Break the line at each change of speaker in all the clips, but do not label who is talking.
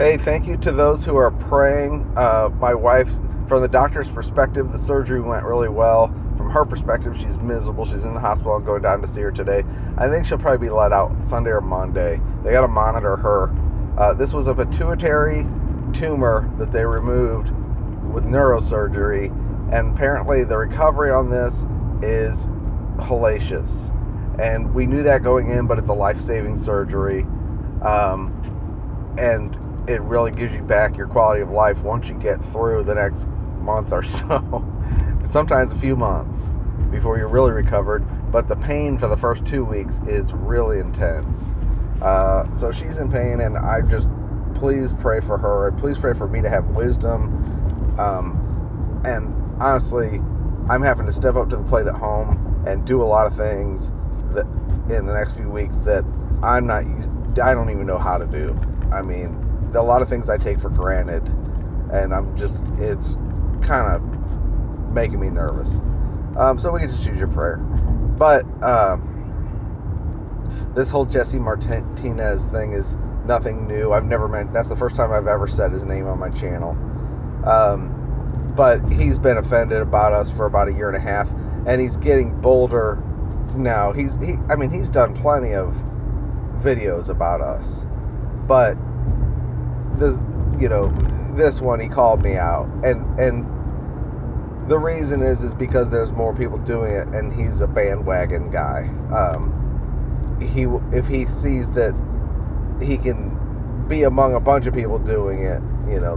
Hey, thank you to those who are praying. My wife, from the doctor's perspective, the surgery went really well. From her perspective, she's miserable. She's in the hospital. I'm going down to see her today. I think she'll probably be let out Sunday or Monday. They got to monitor her. This was a pituitary tumor that they removed with neurosurgery, and apparently the recovery on this is hellacious. And we knew that going in, but it's a life-saving surgery. And it really gives you back your quality of life once you get through the next month or so. Sometimes a few months before you're really recovered. But the pain for the first 2 weeks is really intense. So she's in pain, and I just, please pray for her. And please pray for me to have wisdom. And honestly, I'm having to step up to the plate at home and do a lot of things that in the next few weeks that I don't even know how to do. I mean, a lot of things I take for granted, and it's kind of making me nervous. So we can just use your prayer. But this whole Jesse Martinez thing is nothing new. That's the first time I've ever said his name on my channel. But he's been offended about us for about a year and a half, and he's getting bolder now. He's done plenty of videos about us, but this one he called me out, and the reason is because there's more people doing it, and he's a bandwagon guy. If he sees that he can be among a bunch of people doing it,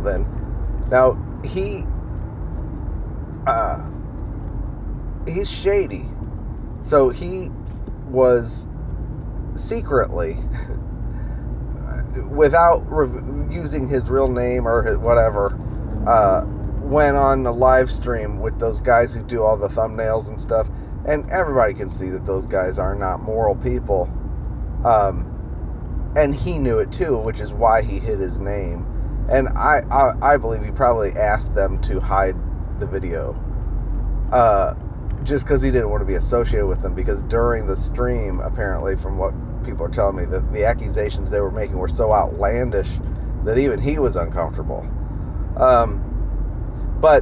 then now he's shady. So he was secretly, without using his real name or whatever, went on a live stream with those guys who do all the thumbnails and stuff, and everybody can see that those guys are not moral people, and he knew it too, which is why he hid his name. And I believe he probably asked them to hide the video, just because he didn't want to be associated with them, because during the stream, apparently, from what people are telling me, that the accusations they were making were so outlandish that even he was uncomfortable. But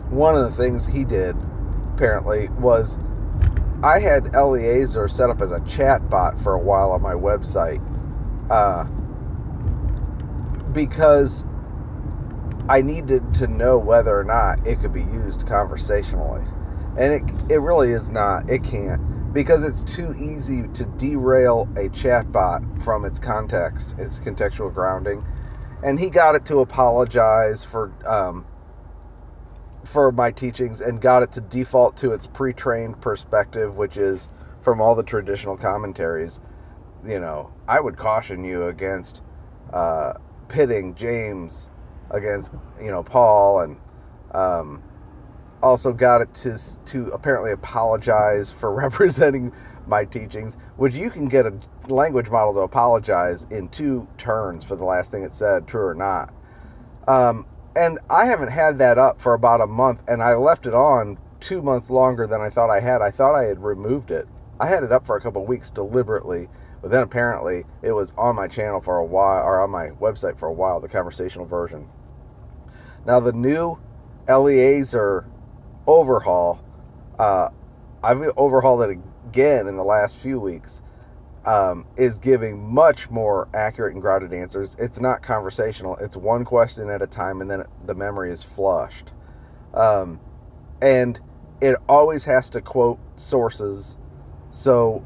one of the things he did, apparently, was I had Eliezer set up as a chat bot for a while on my website, because I needed to know whether or not it could be used conversationally. And it really is not. It can't. Because it's too easy to derail a chatbot from its context, its contextual grounding. And he got it to apologize for my teachings, and got it to default to its pre-trained perspective, which is from all the traditional commentaries. I would caution you against pitting James against, Paul, and also got it to apparently apologize for representing my teachings, which you can get a language model to apologize in 2 turns for the last thing it said, true or not. And I haven't had that up for about a month, and I left it on 2 months longer than I thought I had. I thought I had removed it. I had it up for a couple of weeks deliberately, but then apparently it was on my channel for a while, or on my website for a while, the conversational version. Now the new Eliezer overhaul, I've overhauled it again in the last few weeks, is giving much more accurate and grounded answers. It's not conversational. It's one question at a time, and then the memory is flushed. And it always has to quote sources. So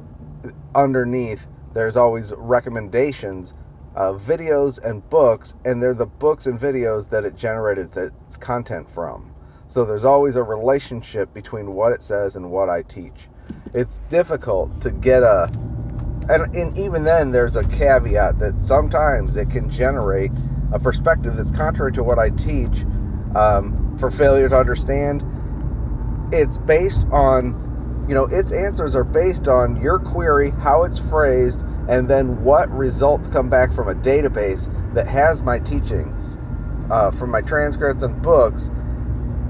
underneath, there's always recommendations of videos and books, and they're the books and videos that it generated its content from. So there's always a relationship between what it says and what I teach. It's difficult to get and even then there's a caveat that sometimes it can generate a perspective that's contrary to what I teach. For failure to understand, it's based on, its answers are based on your query, how it's phrased, and then what results come back from a database that has my teachings, from my transcripts and books.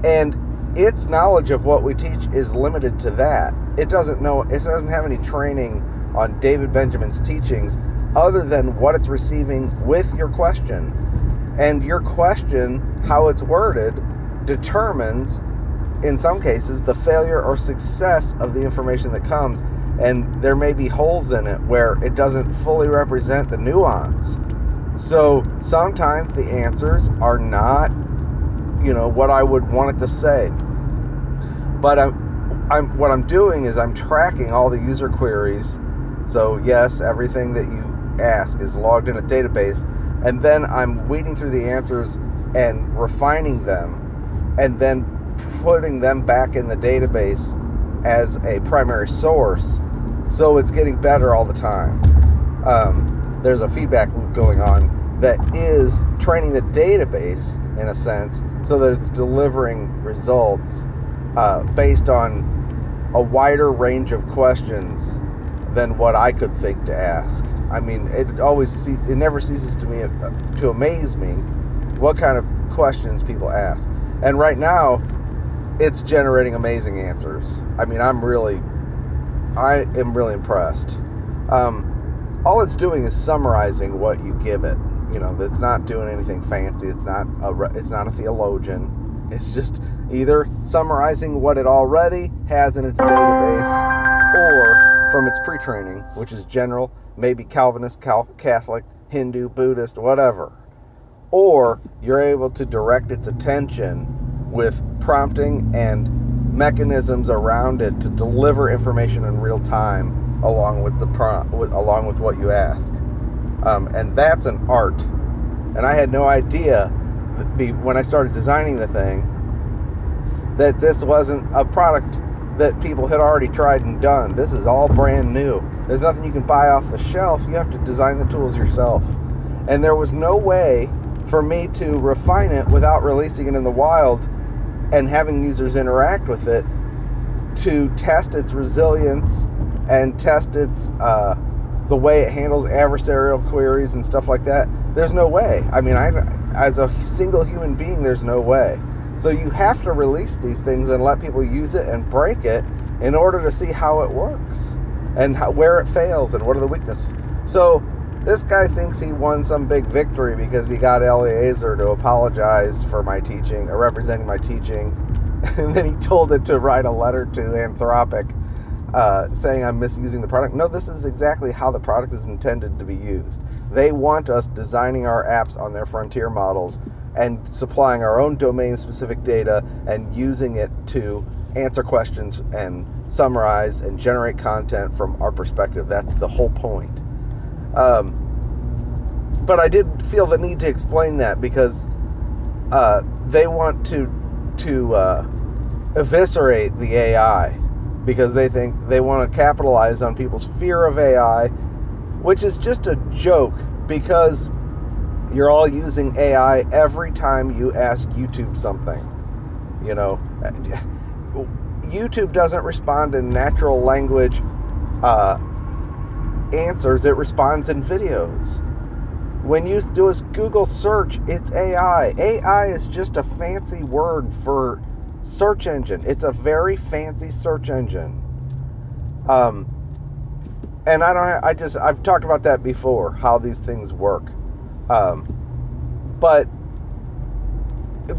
And its knowledge of what we teach is limited to that. It doesn't have any training on David Benjamin's teachings other than what it's receiving with your question. And your question, how it's worded, determines, in some cases, the failure or success of the information that comes. And there may be holes in it where it doesn't fully represent the nuance. So sometimes the answers are not, what I would want it to say. But what I'm doing is I'm tracking all the user queries. So yes, everything that you ask is logged in a database, and then I'm weeding through the answers and refining them, and then putting them back in the database as a primary source. So it's getting better all the time. There's a feedback loop going on that is training the database, in a sense, so that it's delivering results based on a wider range of questions than what I could think to ask. I mean, it never ceases to amaze me what kind of questions people ask. And right now, it's generating amazing answers. I mean, I am really impressed. All it's doing is summarizing what you give it. It's not doing anything fancy. It's not a theologian. It's just either summarizing what it already has in its database, or from its pre-training, which is general, maybe Calvinist, Catholic, Hindu, Buddhist, whatever. Or you're able to direct its attention with prompting and mechanisms around it to deliver information in real time along with the prompt, along with what you ask. And that's an art. And I had no idea when I started designing the thing that this wasn't a product that people had already tried and done. This is all brand new. There's nothing you can buy off the shelf. You have to design the tools yourself. And there was no way for me to refine it without releasing it in the wild and having users interact with it to test its resilience and test its the way it handles adversarial queries and stuff like that. There's no way. I mean, as a single human being, there's no way. So you have to release these things and let people use it and break it in order to see how it works and where it fails and what are the weaknesses. So this guy thinks he won some big victory because he got Eliezer to apologize for my teaching, or representing my teaching, and then he told it to write a letter to Anthropic saying I'm misusing the product. No, this is exactly how the product is intended to be used. They want us designing our apps on their frontier models and supplying our own domain-specific data and using it to answer questions and summarize and generate content from our perspective. That's the whole point. But I did feel the need to explain that because they want to eviscerate the AI because they think they want to capitalize on people's fear of AI, which is just a joke because you're all using AI every time you ask YouTube something. YouTube doesn't respond in natural language answers. It responds in videos. When you do a Google search, it's AI. AI is just a fancy word for search engine. It's a very fancy search engine. And I've talked about that before, how these things work. But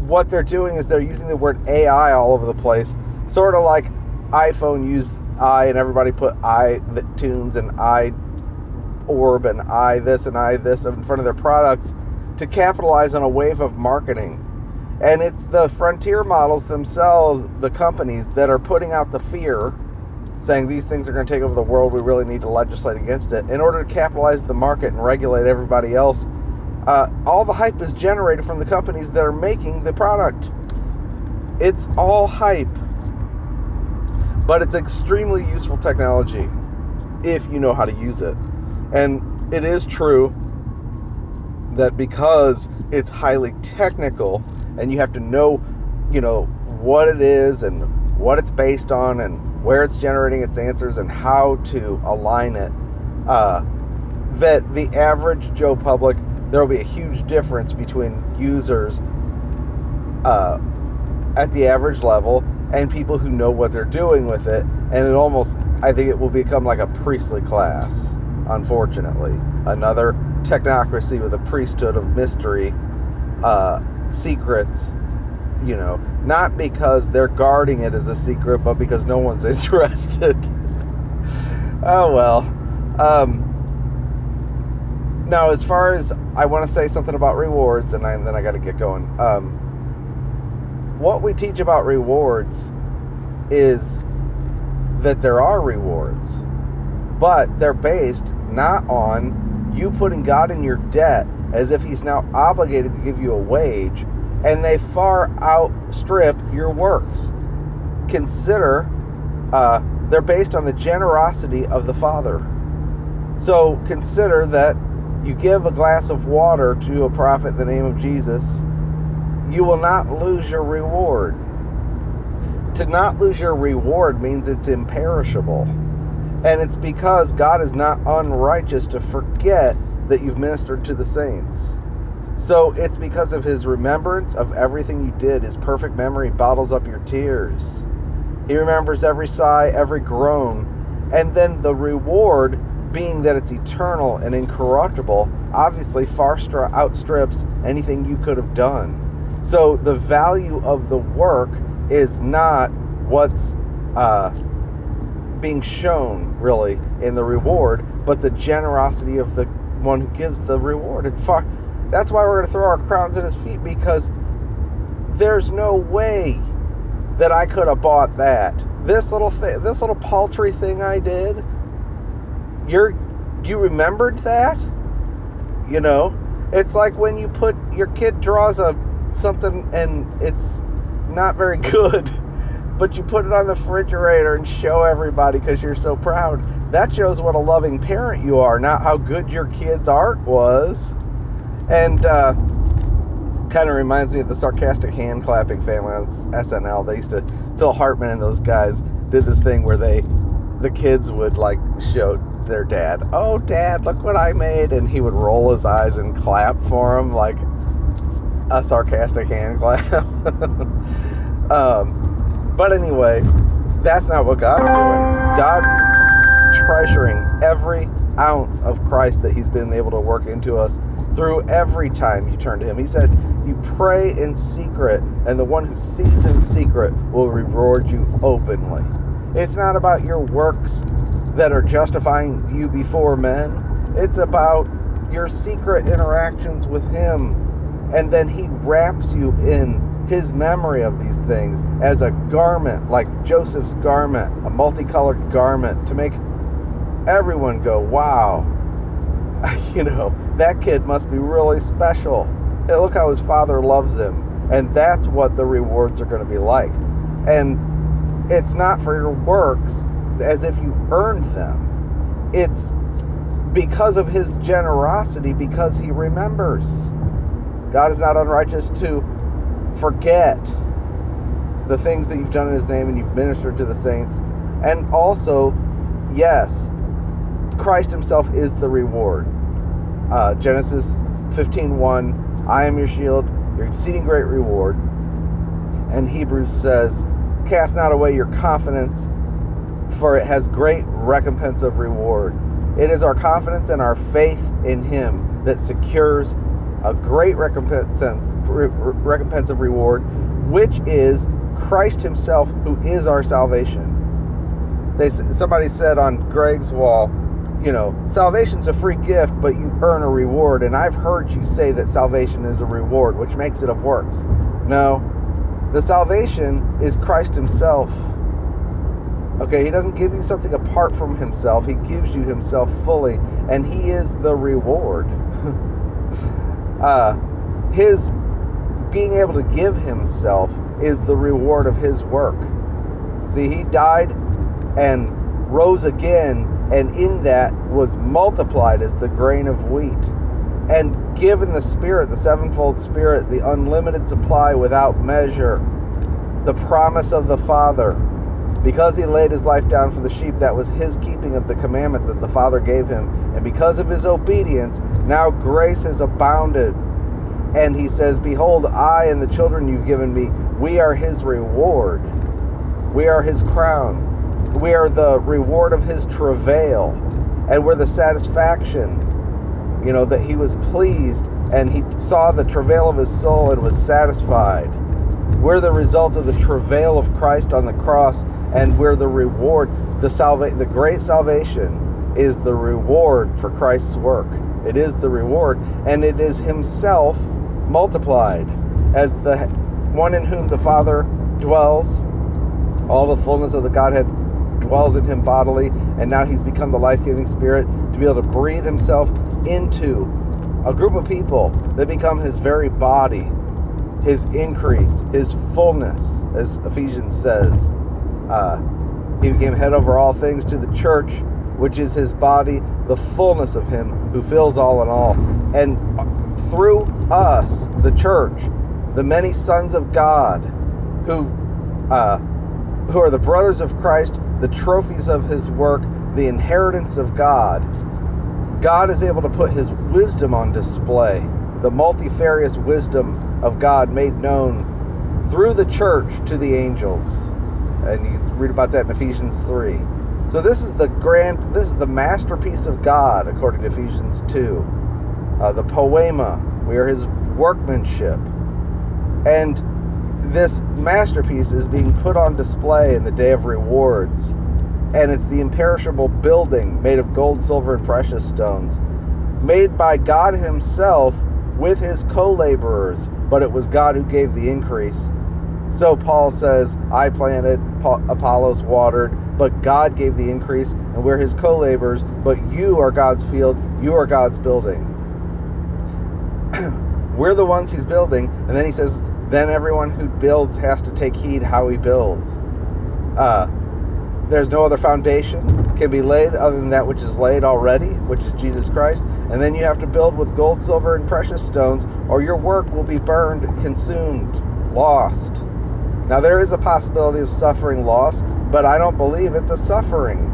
what they're doing is they're using the word AI all over the place, sort of like iPhone used I and everybody put iTunes and iOrb and I this and I this in front of their products to capitalize on a wave of marketing. And it's the frontier models themselves, the companies, that are putting out the fear, saying these things are going to take over the world, we really need to legislate against it, in order to capitalize the market and regulate everybody else. All the hype is generated from the companies that are making the product. It's all hype. But it's extremely useful technology if you know how to use it. And it is true that because it's highly technical and you have to know, what it is and what it's based on and where it's generating its answers and how to align it, that the average Joe public, there will be a huge difference between users at the average level and people who know what they're doing with it. And I think it will become like a priestly class, unfortunately. Another technocracy with a priesthood of mystery secrets, not because they're guarding it as a secret, but because no one's interested. Oh, well. Now, as far as I want to say something about rewards, and then I got to get going. What we teach about rewards is that there are rewards, but they're based not on you putting God in your debt as if he's now obligated to give you a wage, and they far outstrip your works. Consider, they're based on the generosity of the Father. So consider that you give a glass of water to a prophet in the name of Jesus, you will not lose your reward. To not lose your reward means it's imperishable. And it's because God is not unrighteous to forget that you've ministered to the saints. So it's because of his remembrance of everything you did. His perfect memory bottles up your tears. He remembers every sigh, every groan. And then the reward, being that it's eternal and incorruptible, obviously far outstrips anything you could have done. So the value of the work is not what's being shown, really, in the reward, but the generosity of the one who gives the reward. That's why we're going to throw our crowns at his feet, because there's no way that I could have bought that. This little paltry thing I did, you remembered that? It's like when your kid draws something and it's not very good, but you put it on the refrigerator and show everybody because you're so proud. That shows what a loving parent you are, not how good your kid's art was. And kind of reminds me of the sarcastic hand clapping family on SNL. They used to, Phil Hartman and those guys did this thing where the kids would show their dad, "Oh, Dad, look what I made," and he would roll his eyes and clap for him like a sarcastic hand clap. But anyway, that's not what God's doing. God's treasuring every ounce of Christ that he's been able to work into us through every time you turn to him. He said, you pray in secret, and the one who sees in secret will reward you openly. It's not about your works that are justifying you before men. It's about your secret interactions with him. And then he wraps you in his memory of these things as a garment, like Joseph's garment, a multicolored garment, to make everyone go, wow, that kid must be really special. Hey, look how his father loves him. And that's what the rewards are going to be like. And it's not for your works as if you earned them. It's because of his generosity, because he remembers. God is not unrighteous to forget the things that you've done in his name and you've ministered to the saints. And also, yes, Christ himself is the reward. Genesis 15:1, I am your shield, your exceeding great reward. And Hebrews says, cast not away your confidence, for it has great recompense of reward. It is our confidence and our faith in him that secures a great recompense of reward, which is Christ himself, who is our salvation. Somebody said on Greg's wall, salvation's a free gift, but you earn a reward. And I've heard you say that salvation is a reward, which makes it of works. No, the salvation is Christ himself. Okay, he doesn't give you something apart from himself. He gives you himself fully, and he is the reward. His being able to give himself is the reward of his work. See, he died and rose again, and in that was multiplied as the grain of wheat, and given the Spirit, the sevenfold Spirit, the unlimited supply without measure, the promise of the Father. Because he laid his life down for the sheep, that was his keeping of the commandment that the Father gave him. And because of his obedience, now grace has abounded. And he says, behold, I and the children you've given me, we are his reward. We are his crown. We are the reward of his travail. And we're the satisfaction, that he was pleased and he saw the travail of his soul and was satisfied. We're the result of the travail of Christ on the cross, and we're the reward. The great salvation is the reward for Christ's work. It is the reward, and it is himself multiplied as the one in whom the Father dwells. All the fullness of the Godhead dwells in him bodily, and now he's become the life-giving Spirit to be able to breathe himself into a group of people that become his very body, his increase, his fullness, as Ephesians says. He became head over all things to the church, which is his body, the fullness of him who fills all in all. And through us, the church, the many sons of God who are the brothers of Christ, the trophies of his work, the inheritance of God, God is able to put his wisdom on display, the multifarious wisdom of God made known through the church to the angels. And you can read about that in Ephesians 3. So this is the masterpiece of God, according to Ephesians 2. The poema, we are his workmanship. And this masterpiece is being put on display in the day of rewards. And it's the imperishable building made of gold, silver, and precious stones, made by God himself with his co-laborers, but it was God who gave the increase. So Paul says, I planted, Apollos watered, but God gave the increase, and we're his co-laborers, but you are God's field, you are God's building. We're the ones he's building, and then he says, then everyone who builds has to take heed how he builds. There's no other foundation can be laid other than that which is laid already, which is Jesus Christ. And then you have to build with gold, silver, and precious stones, or your work will be burned, consumed, lost. Now there is a possibility of suffering loss, but I don't believe it's a suffering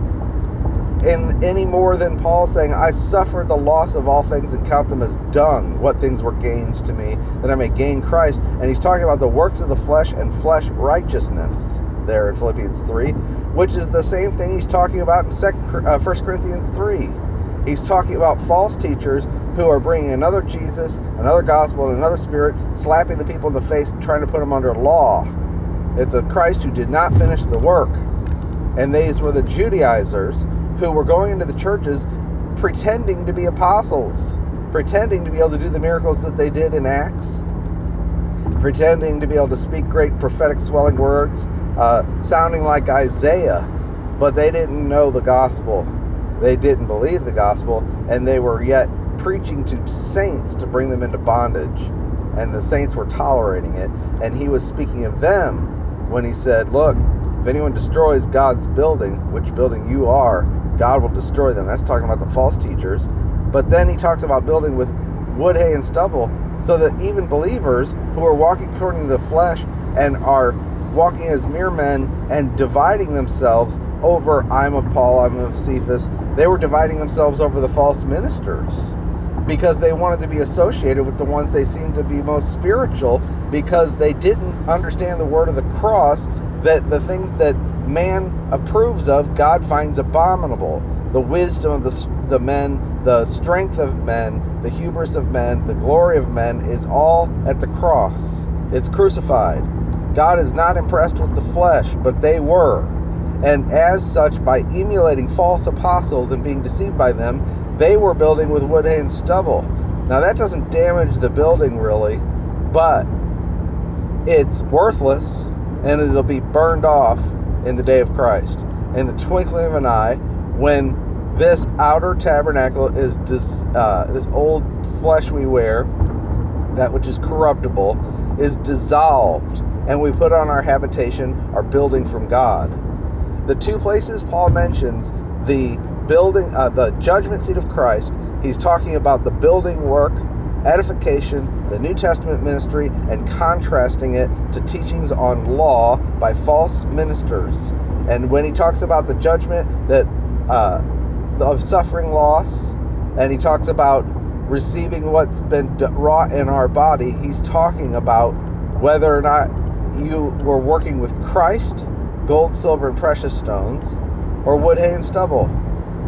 in any more than Paul saying, I suffer the loss of all things and count them as dung, what things were gains to me, that I may gain Christ. And he's talking about the works of the flesh and flesh righteousness there in Philippians 3, which is the same thing he's talking about in 1 Corinthians 3. He's talking about false teachers who are bringing another Jesus, another gospel, and another spirit, slapping the people in the face and trying to put them under law. It's a Christ who did not finish the work. And these were the Judaizers who were going into the churches pretending to be apostles, pretending to be able to do the miracles that they did in Acts, pretending to be able to speak great prophetic swelling words, sounding like Isaiah, but they didn't know the gospel. They didn't believe the gospel, and they were yet preaching to saints to bring them into bondage. And the saints were tolerating it. And he was speaking of them when he said, look, if anyone destroys God's building, which building you are, God will destroy them. That's talking about the false teachers. But then he talks about building with wood, hay, and stubble, so that even believers who are walking according to the flesh and are walking as mere men and dividing themselves over, I'm of Paul, I'm of Cephas, they were dividing themselves over the false ministers because they wanted to be associated with the ones they seemed to be most spiritual, because they didn't understand the word of the cross, that the things that man approves of, God finds abominable. The wisdom of the men, the strength of men, the hubris of men, the glory of men is all at the cross. It's crucified. God is not impressed with the flesh, but they were. And as such, by emulating false apostles and being deceived by them, they were building with wood, hay, and stubble. Now that doesn't damage the building really, but it's worthless, and it'll be burned off in the day of Christ. In the twinkling of an eye, when this outer tabernacle is this old flesh we wear, that which is corruptible, is dissolved, and we put on our habitation, our building from God. The two places Paul mentions the building, the judgment seat of Christ, he's talking about the building work, edification, the New Testament ministry, and contrasting it to teachings on law by false ministers. And when he talks about the judgment that of suffering loss, and he talks about receiving what's been wrought in our body, he's talking about whether or not you were working with Christ, gold, silver, and precious stones, or wood, hay, and stubble.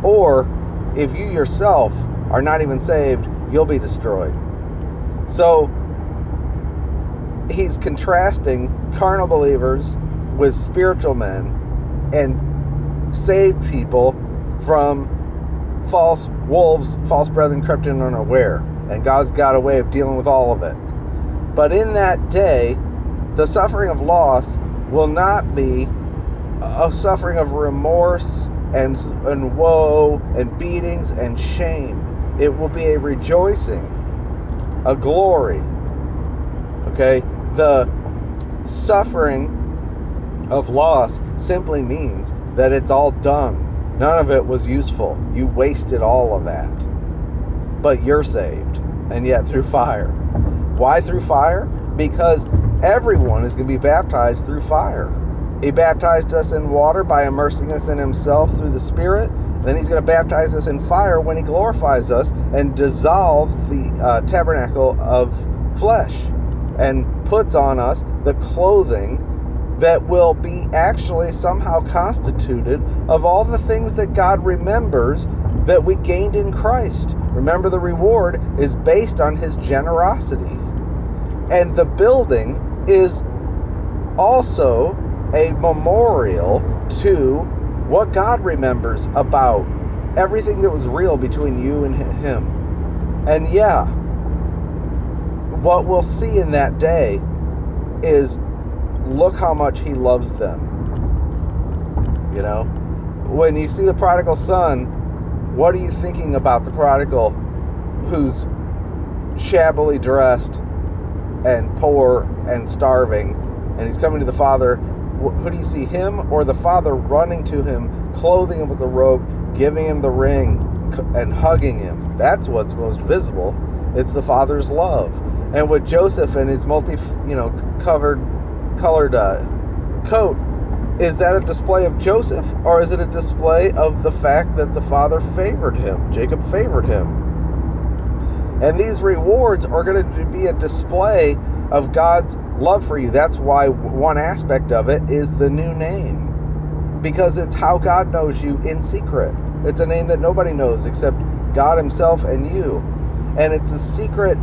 Or if you yourself are not even saved, you'll be destroyed. So he's contrasting carnal believers with spiritual men and saved people from false wolves, false brethren crept in unaware. And God's got a way of dealing with all of it. But in that day, the suffering of loss will not be a suffering of remorse and woe and beatings and shame. It will be a rejoicing, a glory. Okay? The suffering of loss simply means that it's all dung. None of it was useful. You wasted all of that. But you're saved, and yet through fire. Why through fire? Because everyone is going to be baptized through fire. He baptized us in water by immersing us in himself through the Spirit. Then he's going to baptize us in fire when he glorifies us and dissolves the tabernacle of flesh and puts on us the clothing that will be actually somehow constituted of all the things that God remembers that we gained in Christ. Remember, the reward is based on his generosity. And the building is also a memorial to what God remembers about everything that was real between you and him. And yeah, what we'll see in that day is, look how much he loves them. You know, when you see the prodigal son, what are you thinking about the prodigal who's shabbily dressed and poor and starving, and he's coming to the father? Who do you see, him or the father running to him, clothing him with a robe, giving him the ring, and hugging him? That's what's most visible. It's the father's love. And with Joseph and his colored coat, is that a display of Joseph, or is it a display of the fact that the father favored him? Jacob favored him. And these rewards are going to be a display of God's love for you. That's why one aspect of it is the new name, because it's how God knows you in secret. It's a name that nobody knows except God himself and you. And it's a secret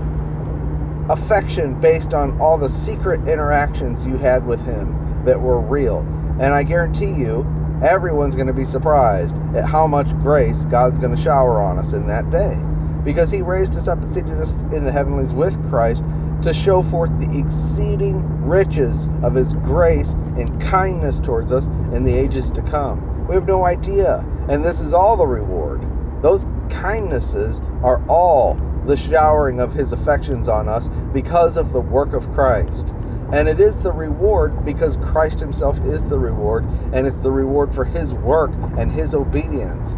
affection based on all the secret interactions you had with him that were real. And I guarantee you, everyone's going to be surprised at how much grace God's going to shower on us in that day, because he raised us up and seated us in the heavenlies with Christ to show forth the exceeding riches of his grace and kindness towards us in the ages to come. We have no idea. And this is all the reward. Those kindnesses are all the showering of his affections on us because of the work of Christ. And it is the reward because Christ himself is the reward, and it's the reward for his work and his obedience.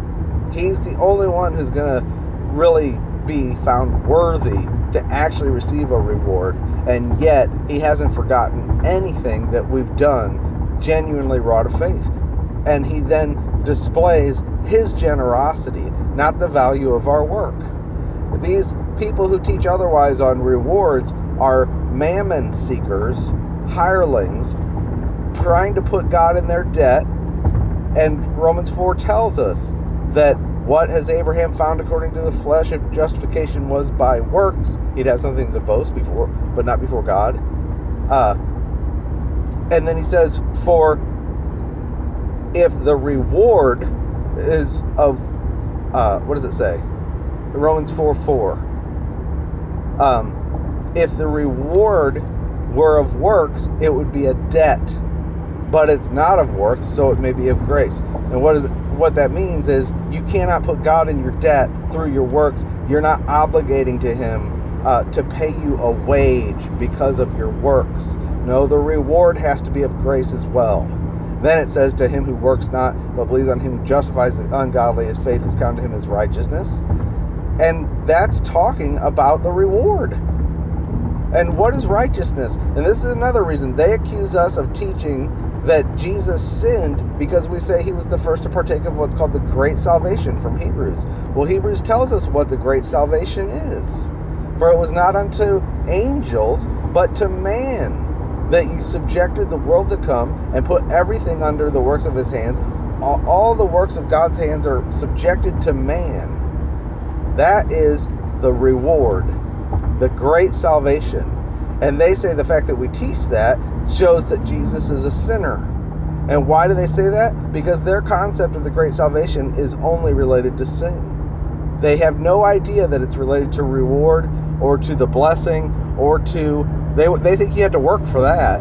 He's the only one who's going to really be found worthy to actually receive a reward, and yet he hasn't forgotten anything that we've done genuinely wrought of faith. And he then displays his generosity, not the value of our work. These people who teach otherwise on rewards are mammon seekers, hirelings, trying to put God in their debt. And Romans 4 tells us that what has Abraham found according to the flesh? If justification was by works, he'd have something to boast before, but not before God. And then he says, for if the reward is of, what does it say? Romans 4:4. If the reward were of works, it would be a debt. But it's not of works, so it may be of grace. And what that means is you cannot put God in your debt through your works. You're not obligating to him to pay you a wage because of your works. No, the reward has to be of grace as well. Then it says, to him who works not, but believes on him who justifies the ungodly, his faith is counted to him as righteousness. And that's talking about the reward. And what is righteousness? And this is another reason they accuse us of teaching that Jesus sinned because we say he was the first to partake of what's called the great salvation from Hebrews. Well, Hebrews tells us what the great salvation is. For it was not unto angels, but to man that you subjected the world to come and put everything under the works of his hands. All the works of God's hands are subjected to man. That is the reward. the great salvation. And they say the fact that we teach that shows that Jesus is a sinner. And why do they say that? Because their concept of the great salvation is only related to sin. They have no idea that it's related to reward or to the blessing or to... They think you had to work for that.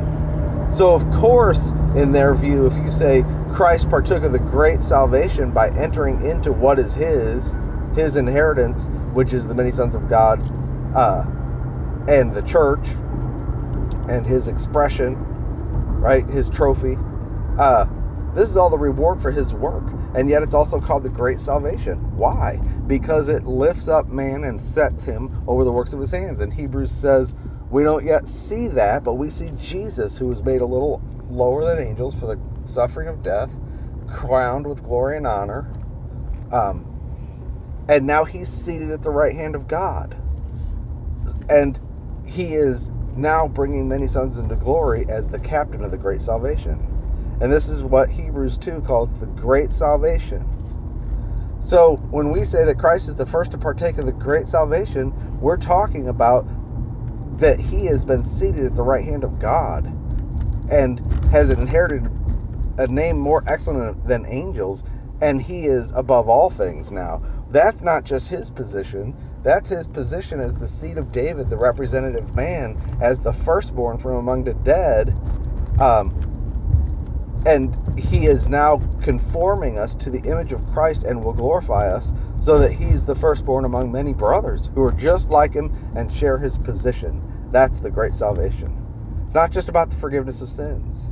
So of course, in their view, if you say Christ partook of the great salvation by entering into what is his inheritance, which is the many sons of God, and the church, and his expression, right, his trophy, this is all the reward for his work. And yet it's also called the great salvation. Why? Because it lifts up man and sets him over the works of his hands. And Hebrews says, we don't yet see that, but we see Jesus, who was made a little lower than angels for the suffering of death, crowned with glory and honor, and now he's seated at the right hand of God. And he is now bringing many sons into glory as the captain of the great salvation. And this is what Hebrews 2 calls the great salvation. So when we say that Christ is the first to partake of the great salvation, we're talking about that he has been seated at the right hand of God and has inherited a name more excellent than angels, and he is above all things now. That's not just his position. That's his position as the seed of David, the representative man, as the firstborn from among the dead. And he is now conforming us to the image of Christ and will glorify us, so that he's the firstborn among many brothers who are just like him and share his position. That's the great salvation. It's not just about the forgiveness of sins.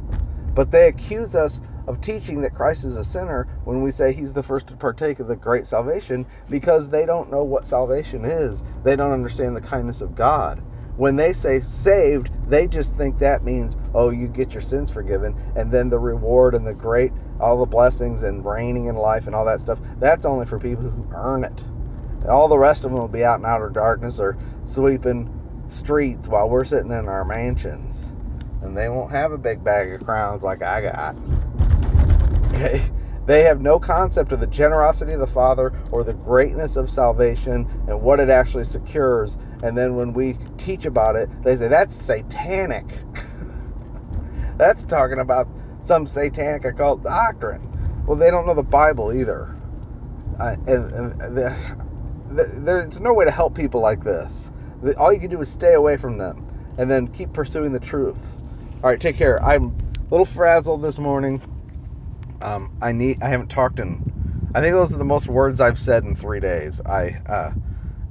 But they accuse us of teaching that Christ is a sinner when we say he's the first to partake of the great salvation, because they don't know what salvation is. They don't understand the kindness of God. When they say saved, they just think that means, oh, you get your sins forgiven, and then the reward and the great, all the blessings and reigning in life and all that stuff, that's only for people who earn it. All the rest of them will be out in outer darkness or sweeping streets while we're sitting in our mansions. And they won't have a big bag of crowns like I got. Okay? They have no concept of the generosity of the Father or the greatness of salvation and what it actually secures. And then when we teach about it, they say, that's satanic. That's talking about some satanic occult doctrine. Well, they don't know the Bible either. There's no way to help people like this. All you can do is stay away from them and then keep pursuing the truth. All right, take care. I'm a little frazzled this morning. I haven't talked I think those are the most words I've said in 3 days. I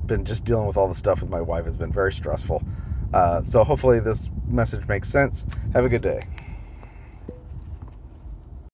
been just dealing with all the stuff with my wife. It's been very stressful. So hopefully this message makes sense. Have a good day.